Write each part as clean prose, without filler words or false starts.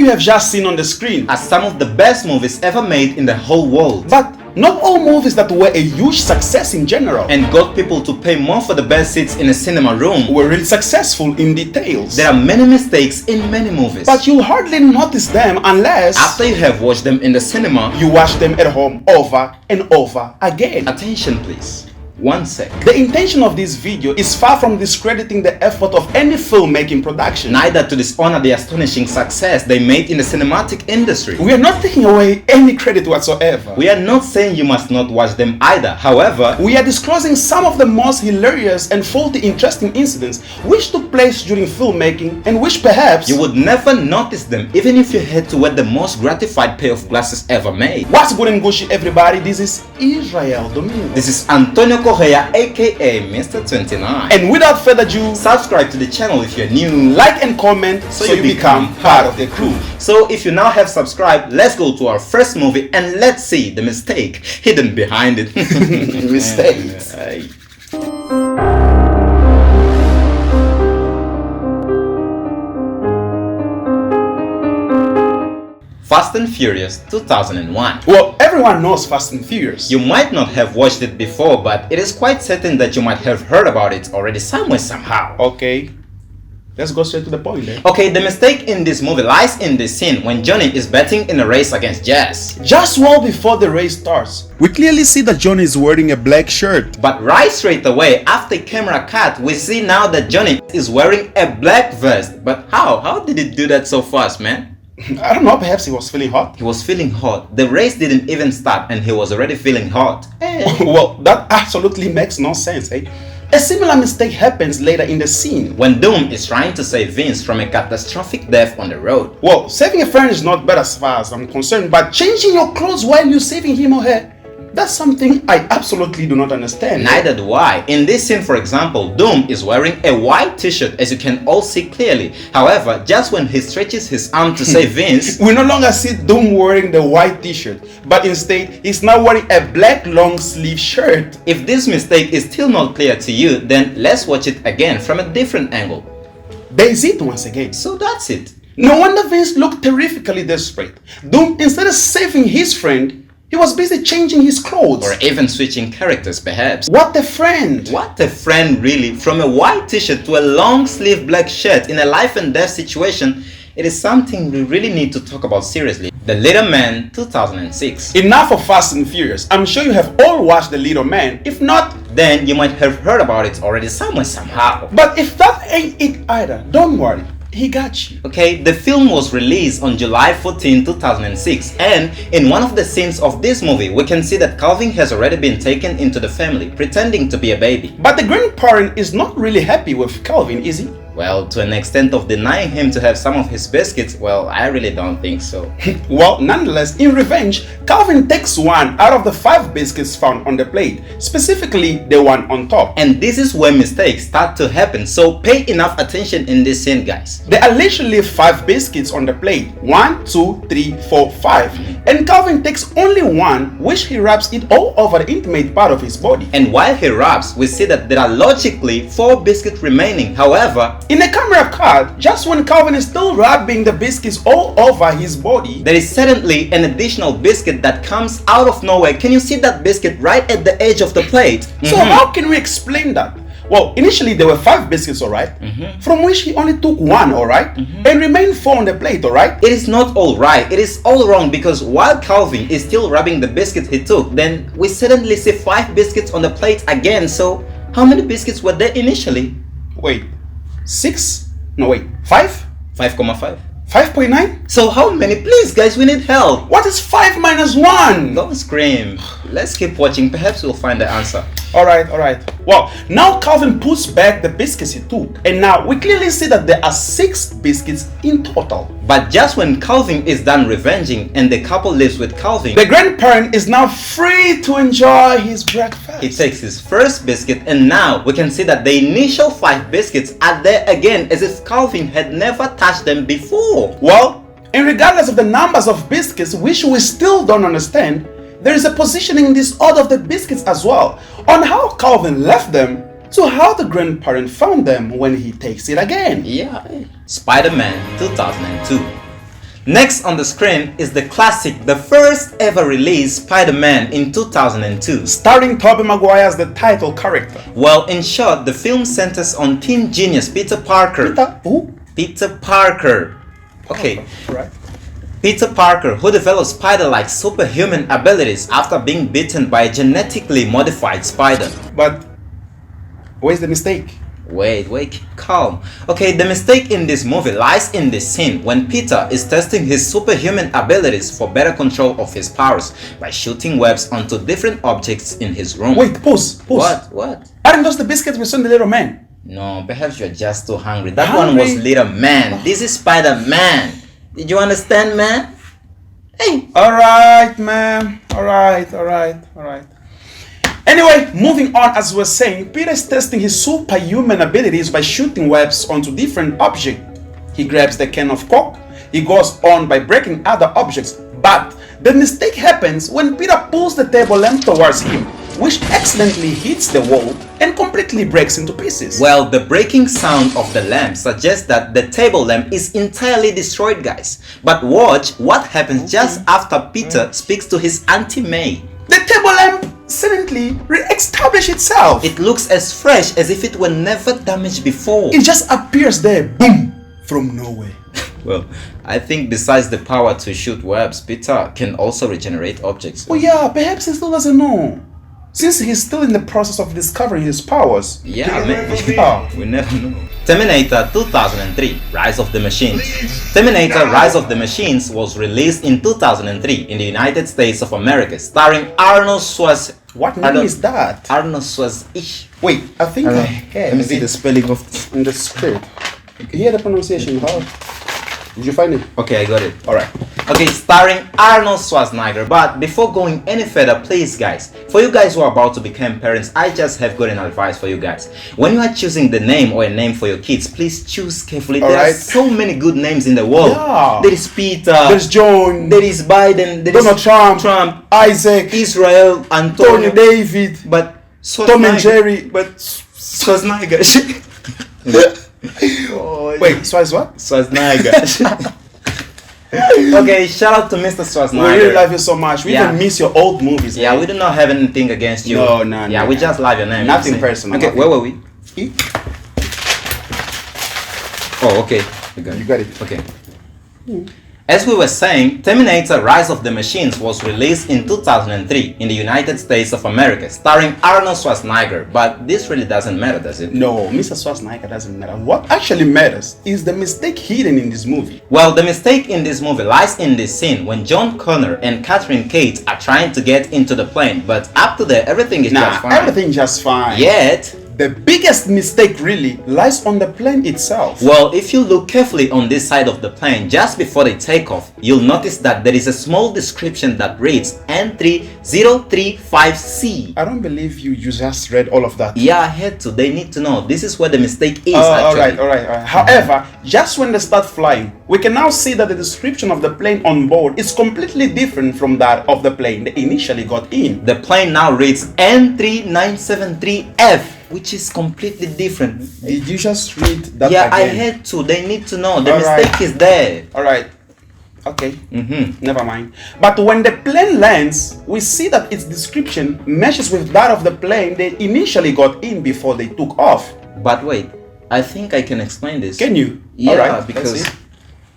you have just seen on the screen are some of the best movies ever made in the whole world. But not all movies that were a huge success in general and got people to pay more for the best seats in a cinema room were really successful in details. There are many mistakes in many movies, but you'll hardly notice them unless after you have watched them in the cinema, you watch them at home over and over again. Attention please. 1 sec. The intention of this video is far from discrediting the effort of any filmmaking production, neither to dishonor the astonishing success they made in the cinematic industry. We are not taking away any credit whatsoever. We are not saying you must not watch them either. However, we are disclosing some of the most hilarious and faulty interesting incidents which took place during filmmaking and which perhaps you would never notice them even if you had to wear the most gratified pair of glasses ever made. What's good and Gucci, everybody? This is Israel Domingo. This is Antonio Correa, aka Mr. 29. And without further ado, subscribe to the channel if you're new, like and comment so you become part of the crew. So if you now have subscribed, let's go to our first movie and let's see the mistake hidden behind it. Mistakes. Fast and Furious 2001. Well, everyone knows Fast and Furious. You might not have watched it before, but it is quite certain that you might have heard about it already somewhere somehow. Okay, let's go straight to the point then. Okay, the mistake in this movie lies in this scene when Johnny is betting in a race against Jazz. Just well before the race starts, we clearly see that Johnny is wearing a black shirt. But right straight away, after camera cut, we see now that Johnny is wearing a black vest. But how? How did he do that so fast, man? I don't know, perhaps he was feeling hot. He was feeling hot. The race didn't even start and he was already feeling hot. Well, that absolutely makes no sense, eh? A similar mistake happens later in the scene when Doom is trying to save Vince from a catastrophic death on the road. Well, saving a friend is not bad as far as I'm concerned, but changing your clothes while you're saving him or her, that's something I absolutely do not understand. Neither do I. In this scene, for example, Doom is wearing a white t-shirt as you can all see clearly. However, just when he stretches his arm to save Vince, we no longer see Doom wearing the white t-shirt, but instead he's now wearing a black long sleeve shirt. If this mistake is still not clear to you, then let's watch it again from a different angle. There is it once again. So that's it. No wonder Vince looked terrifically desperate. Doom, instead of saving his friend, he was busy changing his clothes. Or even switching characters perhaps. What a friend! What a friend really. From a white t-shirt to a long sleeve black shirt in a life and death situation, it is something we really need to talk about seriously. The Little Man 2006. Enough of Fast and Furious. I'm sure you have all watched The Little Man. If not, then you might have heard about it already somewhere somehow. But if that ain't it either, don't worry. He got you. Okay, the film was released on July 14, 2006, and in one of the scenes of this movie, we can see that Calvin has already been taken into the family, pretending to be a baby. But the grandparent is not really happy with Calvin, is he? Well, to an extent of denying him to have some of his biscuits, well, I really don't think so. Well, nonetheless, in revenge, Calvin takes one out of the 5 biscuits found on the plate, specifically the one on top. And this is where mistakes start to happen, so pay enough attention in this scene, guys. There are literally 5 biscuits on the plate. 1, 2, 3, 4, 5. And Calvin takes only one, which he wraps it all over the intimate part of his body. And while he wraps, we see that there are logically 4 biscuits remaining. However, in the camera cut, just when Calvin is still wrapping the biscuits all over his body, there is suddenly an additional biscuit that comes out of nowhere. Can you see that biscuit right at the edge of the plate? So how can we explain that? Well, initially there were 5 biscuits, alright, from which he only took 1, alright, and remained 4 on the plate, alright? It is not alright, it is all wrong, because while Calvin is still rubbing the biscuit he took, then we suddenly see 5 biscuits on the plate again. So how many biscuits were there initially? Wait, 6? No, wait, 5? 5,5. 5.9? So how many? Please guys, we need help. What is 5 minus 1? Don't scream. Let's keep watching, perhaps we'll find the answer. Alright. Well, now Calvin puts back the biscuits he took, and now we clearly see that there are 6 biscuits in total. But just when Calvin is done revenging and the couple lives with Calvin, the grandparent is now free to enjoy his breakfast. He takes his first biscuit, and now we can see that the initial 5 biscuits are there again, as if Calvin had never touched them before. Well, and regardless of the numbers of biscuits, which we still don't understand, there is a positioning in this order of the biscuits as well, on how Calvin left them to how the grandparent found them when he takes it again. Yeah. Spiderman 2002. Next on the screen is the classic, the first ever release Spider-Man in 2002. Starring Tobey Maguire as the title character. Well, in short, the film centers on teen genius Peter Parker. Peter Parker. Okay. Right. Peter Parker, who develops spider-like superhuman abilities after being bitten by a genetically modified spider. But where's the mistake? Wait, keep calm. Okay, the mistake in this movie lies in this scene when Peter is testing his superhuman abilities for better control of his powers by shooting webs onto different objects in his room. Wait, pause. What? Aren't those the biscuits we saw in the Little Man? No, perhaps you're just too hungry. That one was Little Man. This is Spider-Man. Did you understand, man? Hey. Alright, man. Alright. Anyway, moving on, as we're saying, Peter is testing his superhuman abilities by shooting webs onto different objects. He grabs the can of Coke, he goes on by breaking other objects, but the mistake happens when Peter pulls the table lamp towards him, which accidentally hits the wall and completely breaks into pieces. Well, the breaking sound of the lamp suggests that the table lamp is entirely destroyed, guys. But watch what happens just after Peter speaks to his Auntie May. The table lamp suddenly re-establishes itself. It looks as fresh as if it were never damaged before. It just appears there, boom, from nowhere. Well, I think besides the power to shoot webs, Peter can also regenerate objects. Oh yeah, perhaps he still doesn't know. Since he's still in the process of discovering his powers. Yeah, maybe. We never know. Terminator 2003, Rise of the Machines. Terminator Rise of the Machines was released in 2003 in the United States of America, starring Arnold Schwarzenegger. What name is that? Arnold Schwarzenegger. Wait, I think I had. Let me see the spelling of in the script. Hear the pronunciation. How? Did you find it? Okay, I got it. Alright. Okay, starring Arnold Schwarzenegger. But before going any further, please guys, for you guys who are about to become parents, I just have got an advice for you guys. When you are choosing the name or a name for your kids, please choose carefully. There are so many good names in the world. Yeah. There is Peter. There's John. There is Biden. There Donald is Trump. Isaac. Israel. Antonio. Tony David. But Tom and Jerry. But Schwarzenegger. Wait, Swaz what? Schwarzenegger. Okay, shout out to Mr. Schwarzenegger. We really love you so much. We even miss your old movies. Yeah, we do not have anything against you. No. Yeah, we just love your name. Nothing personal. Okay, where were we? Oh, okay. You got it. Okay. As we were saying, Terminator Rise of the Machines was released in 2003 in the United States of America, starring Arnold Schwarzenegger. But this really doesn't matter, does it? No, Mr. Schwarzenegger doesn't matter. What actually matters is the mistake hidden in this movie. Well, the mistake in this movie lies in this scene when John Connor and Catherine Kate are trying to get into the plane. But up to there, everything is just fine. Everything just fine. Yet, the biggest mistake really lies on the plane itself. Well, if you look carefully on this side of the plane, just before they take off, you'll notice that there is a small description that reads N3035C. I don't believe you just read all of that. Yeah, I had to. They need to know. This is where the mistake is, actually. All right. However, just when they start flying, we can now see that the description of the plane on board is completely different from that of the plane they initially got in. The plane now reads N3973F. Which is completely different. Did you just read that? Yeah, again? I had to. They need to know. The mistake is there. Alright. Okay. Never mind. But when the plane lands, we see that its description matches with that of the plane they initially got in before they took off. But wait, I think I can explain this. Can you? Yeah, Alright, because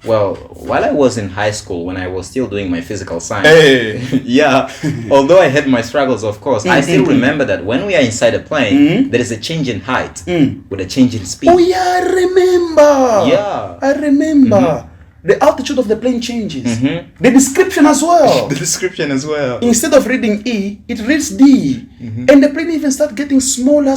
well, while I was in high school, when I was still doing my physical science, yeah, although I had my struggles, of course, I still remember that when we are inside a plane, there is a change in height with a change in speed. Oh yeah, I remember. Yeah, I remember. The altitude of the plane changes. The description as well. Instead of reading E, it reads D. And the plane even starts getting smaller,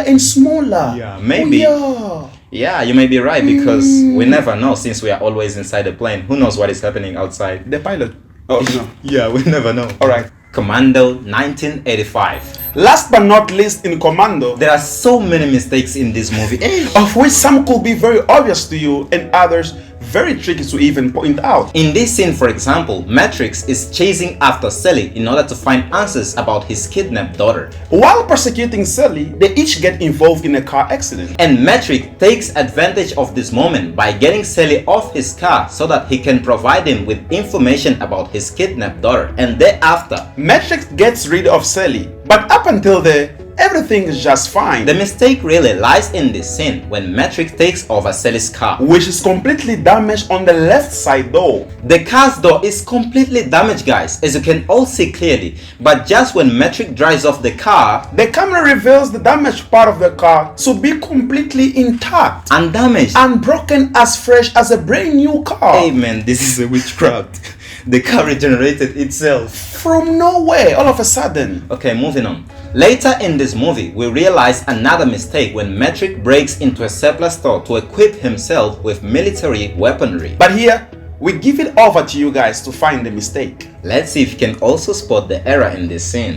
and smaller. Yeah, maybe. Oh, yeah, you may be right, because we never know, since we are always inside the plane. Who knows what is happening outside? The pilot. Oh, no. Yeah, we never know. Alright. Commando 1985. Last but not least, in Commando, there are so many mistakes in this movie, of which some could be very obvious to you and others very tricky to even point out. In this scene, for example, Matrix is chasing after Sally in order to find answers about his kidnapped daughter. While persecuting Sally, they each get involved in a car accident. And Matrix takes advantage of this moment by getting Sally off his car so that he can provide him with information about his kidnapped daughter. And thereafter, Matrix gets rid of Sally, but up until there, everything is just fine. The mistake really lies in this scene when Matrix takes over Sally's car, which is completely damaged on the left side door. The car's door is completely damaged, guys, as you can all see clearly. But just when Matrix drives off the car, the camera reveals the damaged part of the car to be completely intact, undamaged, unbroken, as fresh as a brand new car. Hey man, this is a witchcraft. The car regenerated itself from nowhere all of a sudden. Okay, moving on. Later in this movie, we realize another mistake when Matrix breaks into a surplus store to equip himself with military weaponry. But here, we give it over to you guys to find the mistake. Let's see if you can also spot the error in this scene.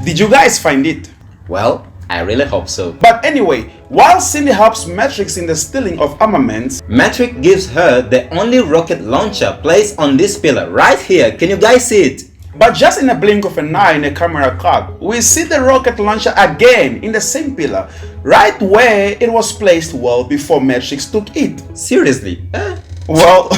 Did you guys find it? Well, I really hope so. But anyway, while Cindy helps Matrix in the stealing of armaments, Matrix gives her the only rocket launcher placed on this pillar right here. Can you guys see it? But just in a blink of an eye in a camera cut, we see the rocket launcher again in the same pillar, right where it was placed well before Matrix took it. Seriously? Well,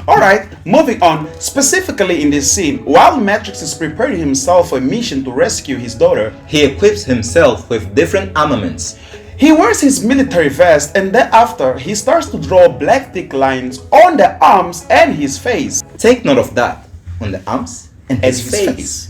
alright, moving on. Specifically in this scene, while Matrix is preparing himself for a mission to rescue his daughter, he equips himself with different armaments. He wears his military vest and thereafter he starts to draw black thick lines on the arms and his face. Take note of that, on the arms and his face.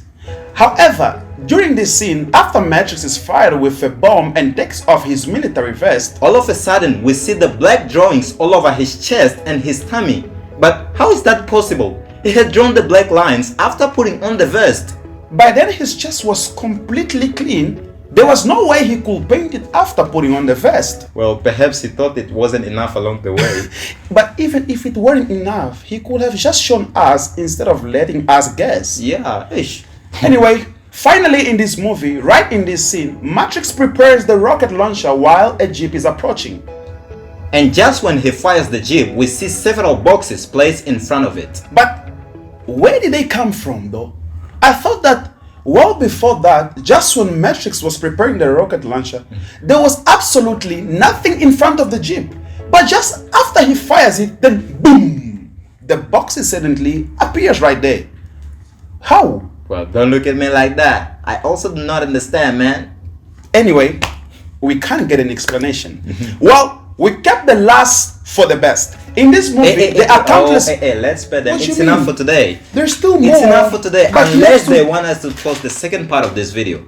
However, during this scene, after Matrix is fired with a bomb and takes off his military vest, all of a sudden we see the black drawings all over his chest and his tummy. But how is that possible? He had drawn the black lines after putting on the vest. By then his chest was completely clean. There was no way he could paint it after putting on the vest. Well, perhaps he thought it wasn't enough along the way. But even if it weren't enough, he could have just shown us instead of letting us guess. Yeah, ish. Anyway, finally in this movie, right in this scene, Matrix prepares the rocket launcher while a jeep is approaching. And just when he fires the jeep, we see several boxes placed in front of it. But where did they come from though? I thought that well before that, just when Matrix was preparing the rocket launcher, there was absolutely nothing in front of the jeep. But just after he fires it, then boom! The box suddenly appears right there. How? Well, don't look at me like that. I also do not understand, man. Anyway, we can't get an explanation. Well, we kept the last for the best. In this movie, the accountless... let's spare them. It's enough for today. There's still more. It's enough for today, but unless they want us to post the second part of this video.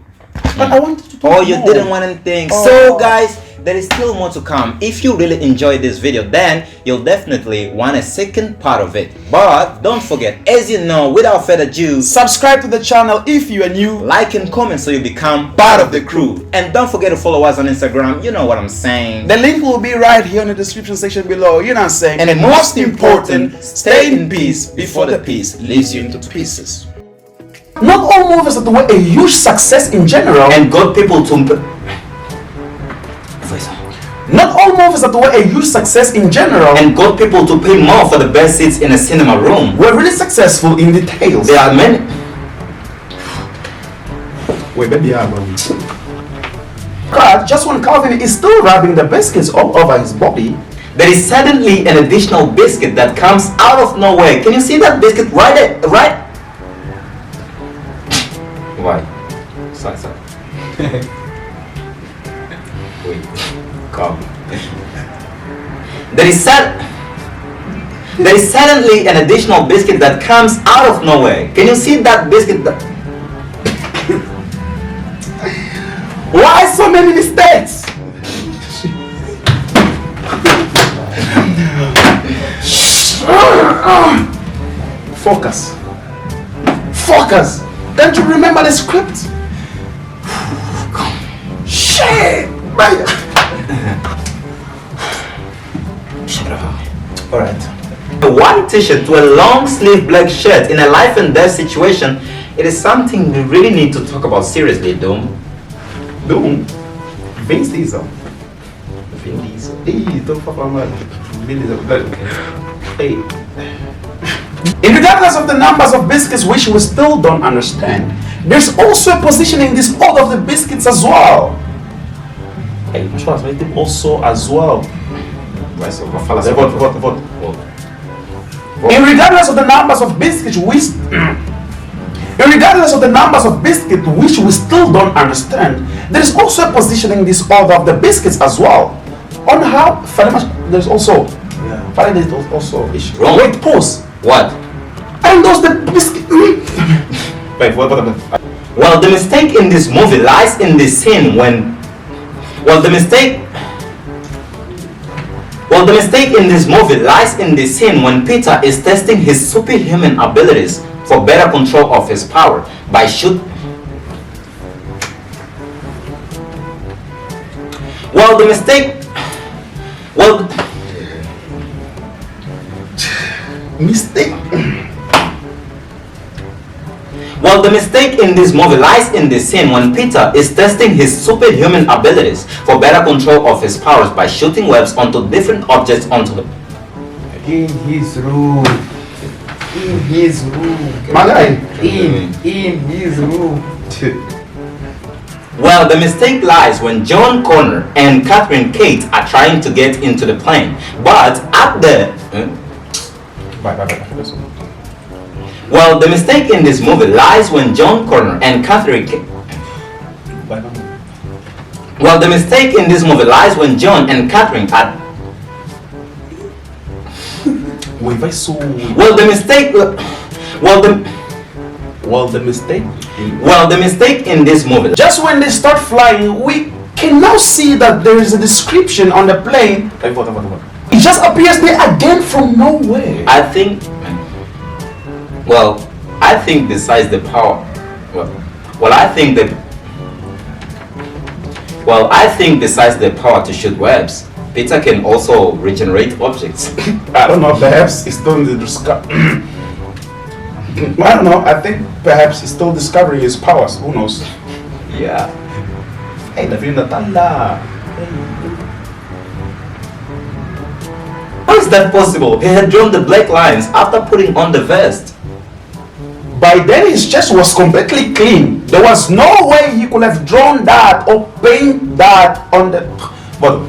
But I wanted to talk Oh, you more. didn't want anything. So guys, there is still more to come. If you really enjoyed this video, then you'll definitely want a second part of it. But don't forget, as you know, without further ado, subscribe to the channel if you are new, like and comment so you become part of the crew. And don't forget to follow us on Instagram. You know what I'm saying. The link will be right here in the description section below. You know what I'm saying. And most important, stay in peace before the peace leaves you into pieces. Not all movies that were a huge success in general and got people to... Not all movies that were a huge success in general and got people to pay more for the best seats in a cinema room were really successful in details. There are many... Wait, baby, God, just when Calvin is still rubbing the biscuits all over his body, there is suddenly an additional biscuit that comes out of nowhere. Can you see that biscuit right there? Right? Why? Sorry. Wait. Calm. There is suddenly an additional biscuit that comes out of nowhere. Can you see that biscuit? Why so many mistakes? Focus. Focus. Don't you remember the script? Shit! Alright. A white t-shirt to a long sleeve black shirt in a life and death situation It is something we really need to talk about seriously, Doom. Doom? Vin Diesel. Vin Diesel. Ih, tô falando Vin Diesel. Hey. Regardless of the numbers of biscuits which we still don't understand, there's also a position in this order of the biscuits as well. Hey, trust me, also as well. Vote. Regardless of the numbers of biscuits which we still don't understand, there is also a position in this order of the biscuits as well. On how there's also issue. Wrong. Wait, pause. What? And those the biscuit. Wait, what? Well, the mistake in this movie lies in the scene when. The mistake in this movie lies in the scene when Peter is testing his superhuman abilities for better control of his power by shooting. The mistake in this movie lies in the scene when Peter is testing his superhuman abilities for better control of his powers by shooting webs onto different objects onto the. In his room. My guy. In his room. The mistake lies when John Connor and Catherine Kate are trying to get into the plane, but at the. The mistake in this movie lies when John Connor and Catherine Kate. The mistake in this movie lies when John and Catherine are. The mistake in this movie. Just when they start flying, we can now see that there is a description on the plane. It just appears there again from nowhere. I think besides the power. I think besides the power to shoot webs, Peter can also regenerate objects. I don't know, perhaps he's still in the discovery. I don't know, I think perhaps he's still discovering his powers, who knows? Yeah. Hey, David Natala. How is that possible? He had drawn the black lines after putting on the vest. By then his chest was completely clean. There was no way he could have drawn that or paint that on the... But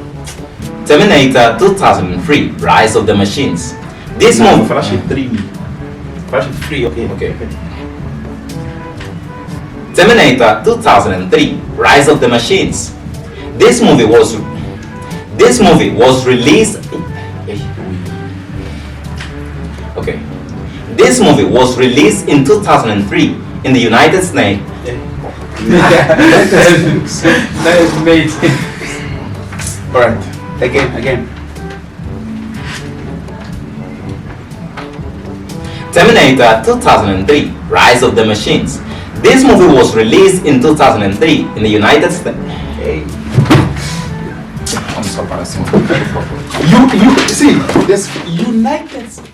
Terminator 2003, Rise of the Machines. This movie... Flash 3, okay. Terminator 2003, Rise of the Machines. This movie was released. Okay. This movie was released in 2003 in the United States. Nice mate. Alright, again. Terminator 2003, Rise of the Machines. This movie was released in 2003 in the United States. Hey. I'm so embarrassing. You see, this United States.